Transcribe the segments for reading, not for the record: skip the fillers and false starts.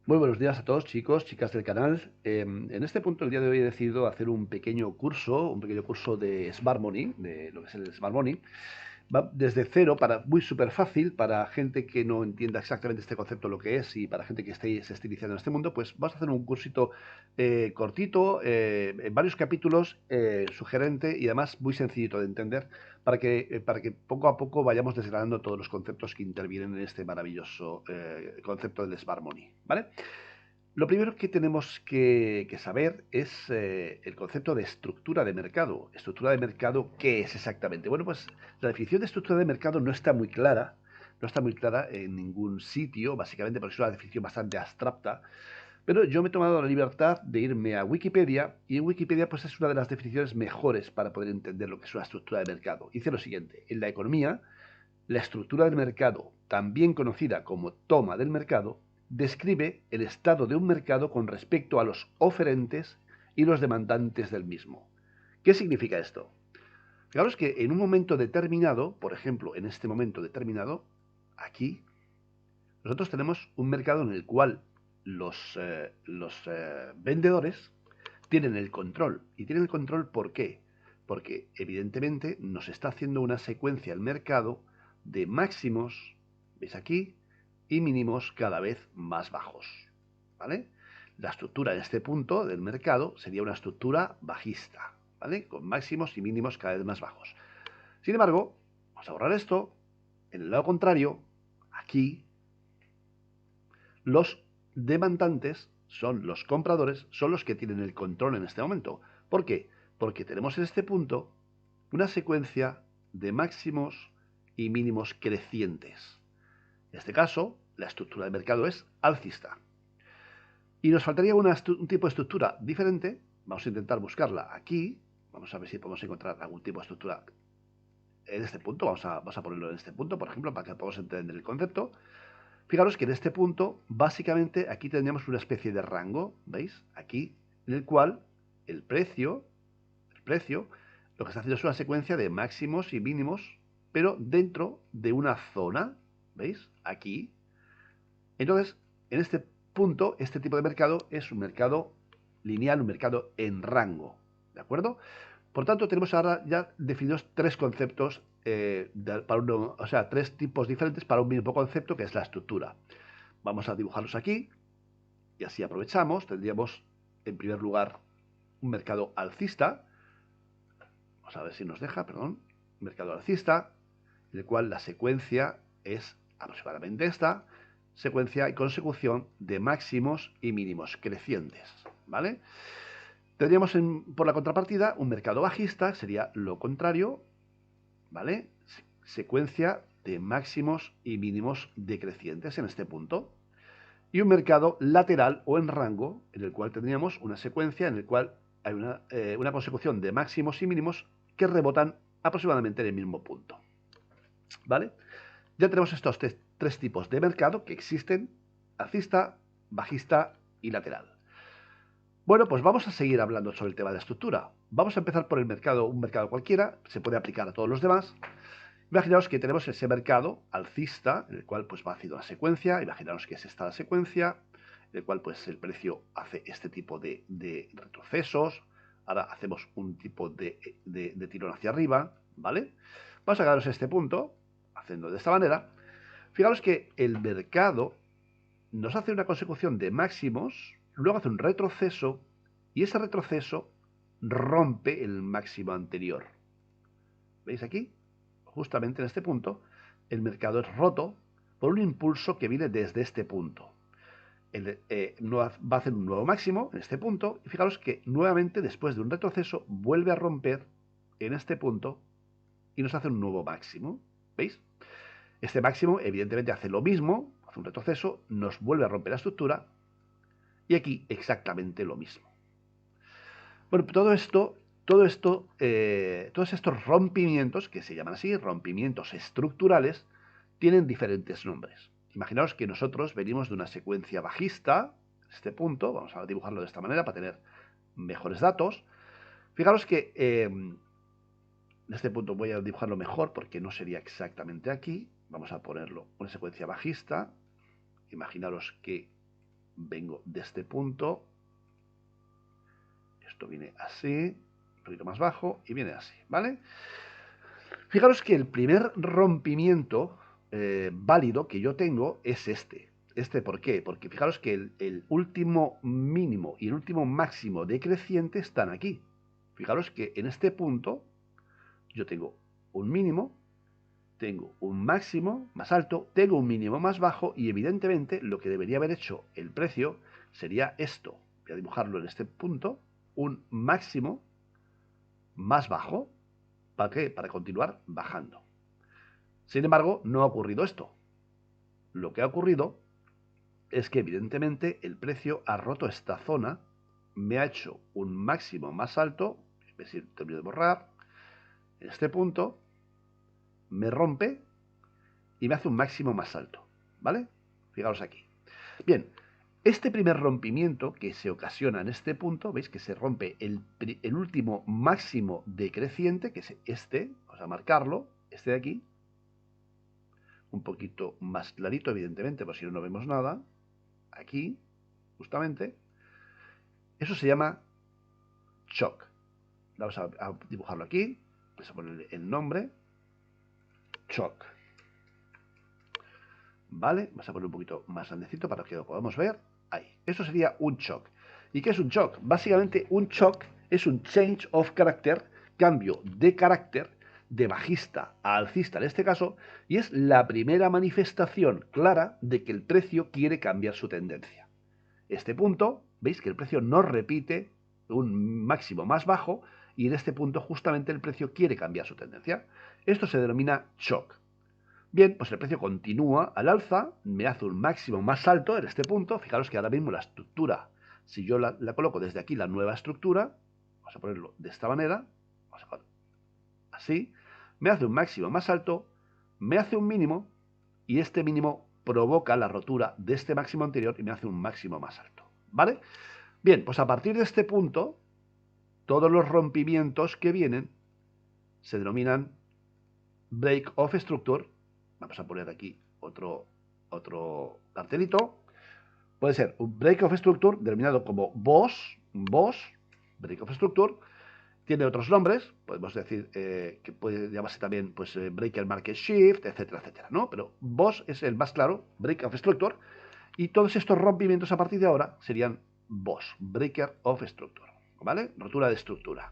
Muy buenos días a todos, chicos, chicas del canal. En este punto, el día de hoy he decidido hacer un pequeño curso de Smart Money, de lo que es el Smart Money. Va desde cero, muy súper fácil, para gente que no entienda exactamente este concepto, lo que es, y para gente que se esté iniciando en este mundo, pues vamos a hacer un cursito cortito, en varios capítulos, sugerente y además muy sencillito de entender, para que poco a poco vayamos desgranando todos los conceptos que intervienen en este maravilloso concepto del Smart Money, ¿vale? Lo primero que tenemos que saber es el concepto de estructura de mercado. ¿Estructura de mercado qué es exactamente? Bueno, pues la definición de estructura de mercado no está muy clara, no está muy clara en ningún sitio, básicamente porque es una definición bastante abstracta, pero yo me he tomado la libertad de irme a Wikipedia y en Wikipedia pues es una de las definiciones mejores para poder entender lo que es una estructura de mercado. Dice lo siguiente: en la economía, la estructura del mercado, también conocida como toma del mercado, describe el estado de un mercado con respecto a los oferentes y los demandantes del mismo. ¿Qué significa esto? Fijaros que en un momento determinado, por ejemplo, en este momento determinado, aquí, nosotros tenemos un mercado en el cual los vendedores tienen el control. ¿Y tienen el control por qué? Porque evidentemente nos está haciendo una secuencia el mercado de máximos, ¿veis aquí? Y mínimos cada vez más bajos, ¿vale? La estructura en este punto del mercado sería una estructura bajista, ¿vale? Con máximos y mínimos cada vez más bajos. Sin embargo, vamos a borrar esto. En el lado contrario, aquí, los demandantes son los compradores, son los que tienen el control en este momento. ¿Por qué? Porque tenemos en este punto una secuencia de máximos y mínimos crecientes. En este caso, la estructura de mercado es alcista. Y nos faltaría un tipo de estructura diferente. Vamos a intentar buscarla aquí. Vamos a ver si podemos encontrar algún tipo de estructura en este punto. Vamos a ponerlo en este punto, por ejemplo, para que podamos entender el concepto. Fijaros que en este punto, básicamente, aquí tendríamos una especie de rango, ¿veis? Aquí, en el cual el precio, lo que está haciendo es una secuencia de máximos y mínimos, pero dentro de una zona, ¿veis? Aquí. Entonces, en este punto, este tipo de mercado es un mercado lineal, un mercado en rango, ¿de acuerdo? Por tanto, tenemos ahora ya definidos tres conceptos, o sea, tres tipos diferentes para un mismo concepto, que es la estructura. Vamos a dibujarlos aquí y así aprovechamos. Tendríamos, en primer lugar, un mercado alcista. Vamos a ver si nos deja, perdón. Un mercado alcista, en el cual la secuencia es aproximadamente esta, secuencia y consecución de máximos y mínimos crecientes, ¿vale? Tendríamos por la contrapartida un mercado bajista, sería lo contrario, ¿vale? Secuencia de máximos y mínimos decrecientes en este punto. Y un mercado lateral o en rango, en el cual tendríamos una secuencia en el cual hay una consecución de máximos y mínimos que rebotan aproximadamente en el mismo punto, ¿vale? Ya tenemos estos tres tipos de mercado que existen: alcista, bajista y lateral. Bueno, pues vamos a seguir hablando sobre el tema de estructura. Vamos a empezar por un mercado cualquiera, se puede aplicar a todos los demás. Imaginaos que tenemos ese mercado alcista, en el cual pues va haciendo la secuencia. Imaginaos que es esta la secuencia, en el cual pues el precio hace este tipo de retrocesos. Ahora hacemos un tipo de tirón hacia arriba, ¿vale? Vamos a quedarnos en este punto, haciendo de esta manera. Fijaros que el mercado nos hace una consecución de máximos, luego hace un retroceso, y ese retroceso rompe el máximo anterior. ¿Veis aquí? Justamente en este punto, el mercado es roto por un impulso que viene desde este punto. Va a hacer un nuevo máximo en este punto, y fijaros que nuevamente, después de un retroceso, vuelve a romper en este punto y nos hace un nuevo máximo. ¿Veis? Este máximo, evidentemente, hace lo mismo, hace un retroceso, nos vuelve a romper la estructura, y aquí exactamente lo mismo. Bueno, todos estos rompimientos, que se llaman así, rompimientos estructurales, tienen diferentes nombres. Imaginaos que nosotros venimos de una secuencia bajista, este punto, vamos a dibujarlo de esta manera para tener mejores datos. Fijaros que en este punto voy a dibujarlo mejor porque no sería exactamente aquí. Vamos a ponerlo una secuencia bajista. Imaginaros que vengo de este punto. Esto viene así, un poquito más bajo y viene así, ¿vale? Fijaros que el primer rompimiento válido que yo tengo es este. ¿Por qué? Porque fijaros que el último mínimo y el último máximo decreciente están aquí. Fijaros que en este punto yo tengo un mínimo, tengo un máximo más alto, tengo un mínimo más bajo y evidentemente lo que debería haber hecho el precio sería esto. Voy a dibujarlo en este punto, un máximo más bajo. ¿Para qué? Para continuar bajando. Sin embargo, no ha ocurrido esto. Lo que ha ocurrido es que evidentemente el precio ha roto esta zona, me ha hecho un máximo más alto, es decir, termino de borrar, en este punto, me rompe y me hace un máximo más alto, ¿vale? Fijaos aquí. Bien, este primer rompimiento que se ocasiona en este punto, veis que se rompe el último máximo decreciente, que es este, vamos a marcarlo, este de aquí, un poquito más clarito, evidentemente, porque si no, no vemos nada, aquí, justamente, eso se llama shock. Vamos a dibujarlo aquí, vamos a ponerle el nombre, shock. ¿Vale? Vamos a poner un poquito más grandecito para que lo podamos ver. Ahí. Eso sería un shock. ¿Y qué es un shock? Básicamente un shock es un change of character, cambio de carácter, de bajista a alcista en este caso, y es la primera manifestación clara de que el precio quiere cambiar su tendencia. Este punto, veis que el precio no repite un máximo más bajo, y en este punto justamente el precio quiere cambiar su tendencia. Esto se denomina shock. Bien, pues el precio continúa al alza, me hace un máximo más alto en este punto. Fijaros que ahora mismo la estructura, si yo la coloco desde aquí, la nueva estructura, vamos a ponerlo de esta manera, vamos a ponerlo así, me hace un máximo más alto, me hace un mínimo, y este mínimo provoca la rotura de este máximo anterior y me hace un máximo más alto, ¿vale? Bien, pues a partir de este punto, todos los rompimientos que vienen se denominan break of structure. Vamos a poner aquí otro cartelito. Puede ser un break of structure denominado como BOS, break of structure. Tiene otros nombres, podemos decir que puede llamarse también pues, breaker market shift, etcétera, etcétera, ¿no? Pero BOS es el más claro, break of structure, y todos estos rompimientos a partir de ahora serían BOS, breaker of structure, ¿vale? Rotura de estructura,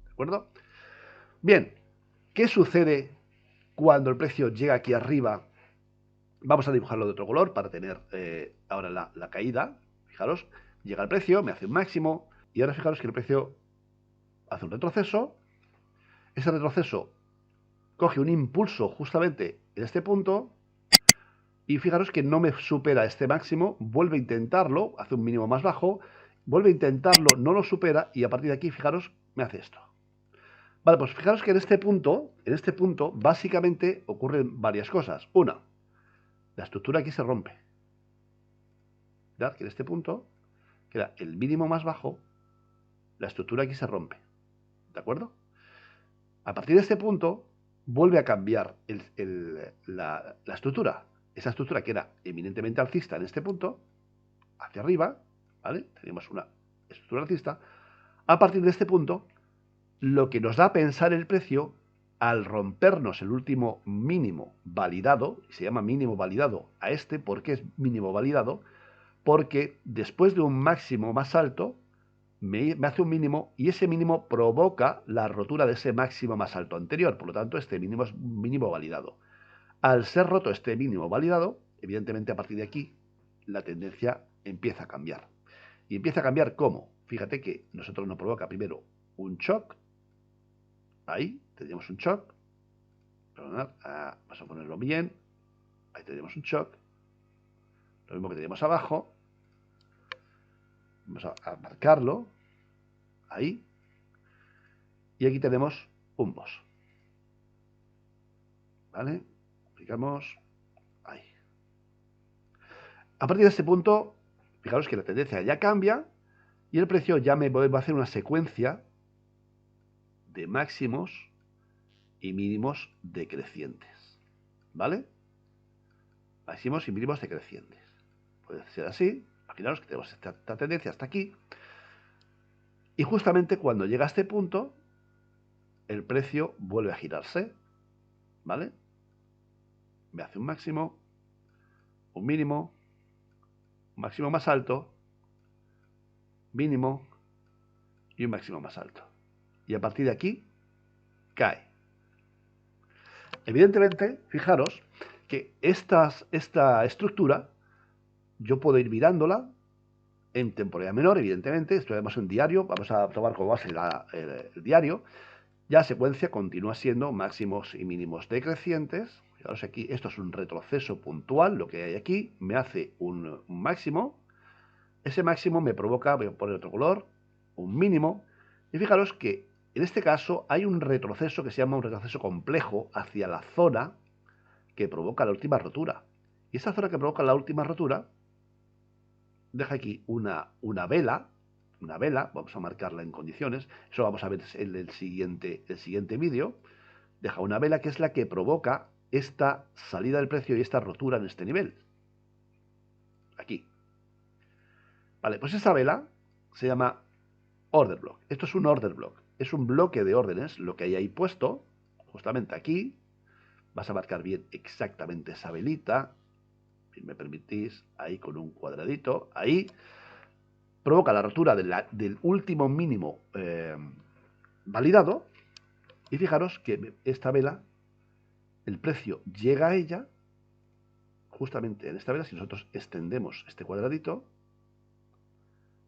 ¿de acuerdo? Bien, ¿qué sucede cuando el precio llega aquí arriba? Vamos a dibujarlo de otro color para tener ahora la caída. Fijaros, llega el precio, me hace un máximo, y ahora fijaros que el precio hace un retroceso. Ese retroceso coge un impulso justamente en este punto, y fijaros que no me supera este máximo, vuelve a intentarlo, hace un mínimo más bajo, vuelve a intentarlo, no lo supera, y a partir de aquí, fijaros, me hace esto. Vale, pues fijaros que en este punto, básicamente ocurren varias cosas. Una, la estructura aquí se rompe. Mirad que en este punto, que era el mínimo más bajo, la estructura aquí se rompe. ¿De acuerdo? A partir de este punto, vuelve a cambiar la estructura. Esa estructura que era eminentemente alcista en este punto, hacia arriba, ¿vale? Tenemos una estructura alcista. A partir de este punto, lo que nos da a pensar el precio, al rompernos el último mínimo validado, y se llama mínimo validado a este, ¿por qué es mínimo validado? Porque después de un máximo más alto, me hace un mínimo, y ese mínimo provoca la rotura de ese máximo más alto anterior. Por lo tanto, este mínimo es mínimo validado. Al ser roto este mínimo validado, evidentemente a partir de aquí, la tendencia empieza a cambiar. ¿Y empieza a cambiar cómo? Fíjate que nosotros nos provoca primero un shock. Ahí tenemos un shock. Perdonad, vamos a ponerlo bien. Ahí tenemos un shock. Lo mismo que tenemos abajo. Vamos a marcarlo. Ahí. Y aquí tenemos un BOS. ¿Vale? Aplicamos ahí. A partir de este punto, fijaros que la tendencia ya cambia Y el precio ya me va a hacer una secuencia de máximos y mínimos decrecientes, ¿vale? Máximos y mínimos decrecientes. Puede ser así. Imaginaos que tenemos esta tendencia hasta aquí. Y justamente cuando llega a este punto, el precio vuelve a girarse, ¿vale? Me hace un máximo, un mínimo, un máximo más alto, mínimo y un máximo más alto. Y a partir de aquí, cae. Evidentemente, fijaros que esta estructura yo puedo ir mirándola en temporalidad menor, evidentemente. Esto lo vemos en diario, vamos a tomar como base el diario. Ya la secuencia continúa siendo máximos y mínimos decrecientes. Fijaros aquí, esto es un retroceso puntual, lo que hay aquí, me hace un máximo. Ese máximo me provoca, voy a poner otro color, un mínimo. Y fijaros que en este caso hay un retroceso que se llama un retroceso complejo hacia la zona que provoca la última rotura. Y esa zona que provoca la última rotura deja aquí una vela, vamos a marcarla en condiciones, eso vamos a ver en el siguiente vídeo, deja una vela que es la que provoca esta salida del precio y esta rotura en este nivel. Aquí. Vale, pues esta vela se llama order block. Esto es un order block, es un bloque de órdenes, lo que hay ahí puesto, justamente aquí. Vas a marcar bien exactamente esa velita, si me permitís, ahí con un cuadradito, ahí. Provoca la rotura del último mínimo validado. Y fijaros que esta vela, el precio llega a ella, justamente en esta vela, si nosotros extendemos este cuadradito,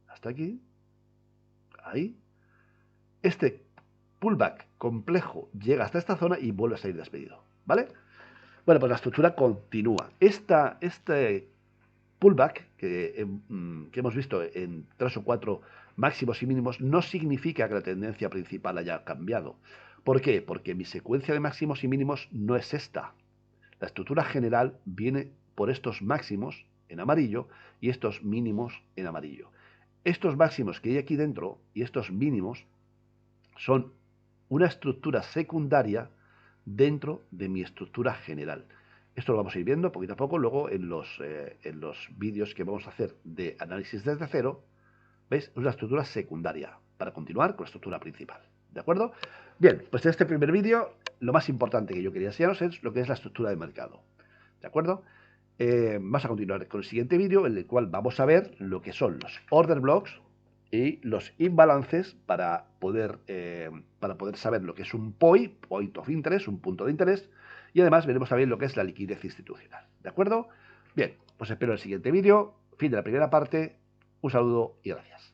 hasta aquí, ahí, este pullback complejo llega hasta esta zona y vuelve a salir despedido, ¿vale? Bueno, pues la estructura continúa. Este pullback que hemos visto en 3 o 4 máximos y mínimos no significa que la tendencia principal haya cambiado. ¿Por qué? Porque mi secuencia de máximos y mínimos no es esta. La estructura general viene por estos máximos en amarillo y estos mínimos en amarillo. Estos máximos que hay aquí dentro y estos mínimos son una estructura secundaria dentro de mi estructura general. Esto lo vamos a ir viendo poquito a poco luego en los vídeos que vamos a hacer de análisis desde cero. ¿Veis? Es una estructura secundaria para continuar con la estructura principal. ¿De acuerdo? Bien, pues en este primer vídeo lo más importante que yo quería enseñaros es lo que es la estructura de mercado. ¿De acuerdo? Vamos a continuar con el siguiente vídeo en el cual vamos a ver lo que son los order blocks y los imbalances para poder saber lo que es un POI, Point of Interest, un punto de interés, y además veremos también lo que es la liquidez institucional. ¿De acuerdo? Bien, pues espero el siguiente vídeo. Fin de la primera parte. Un saludo y gracias.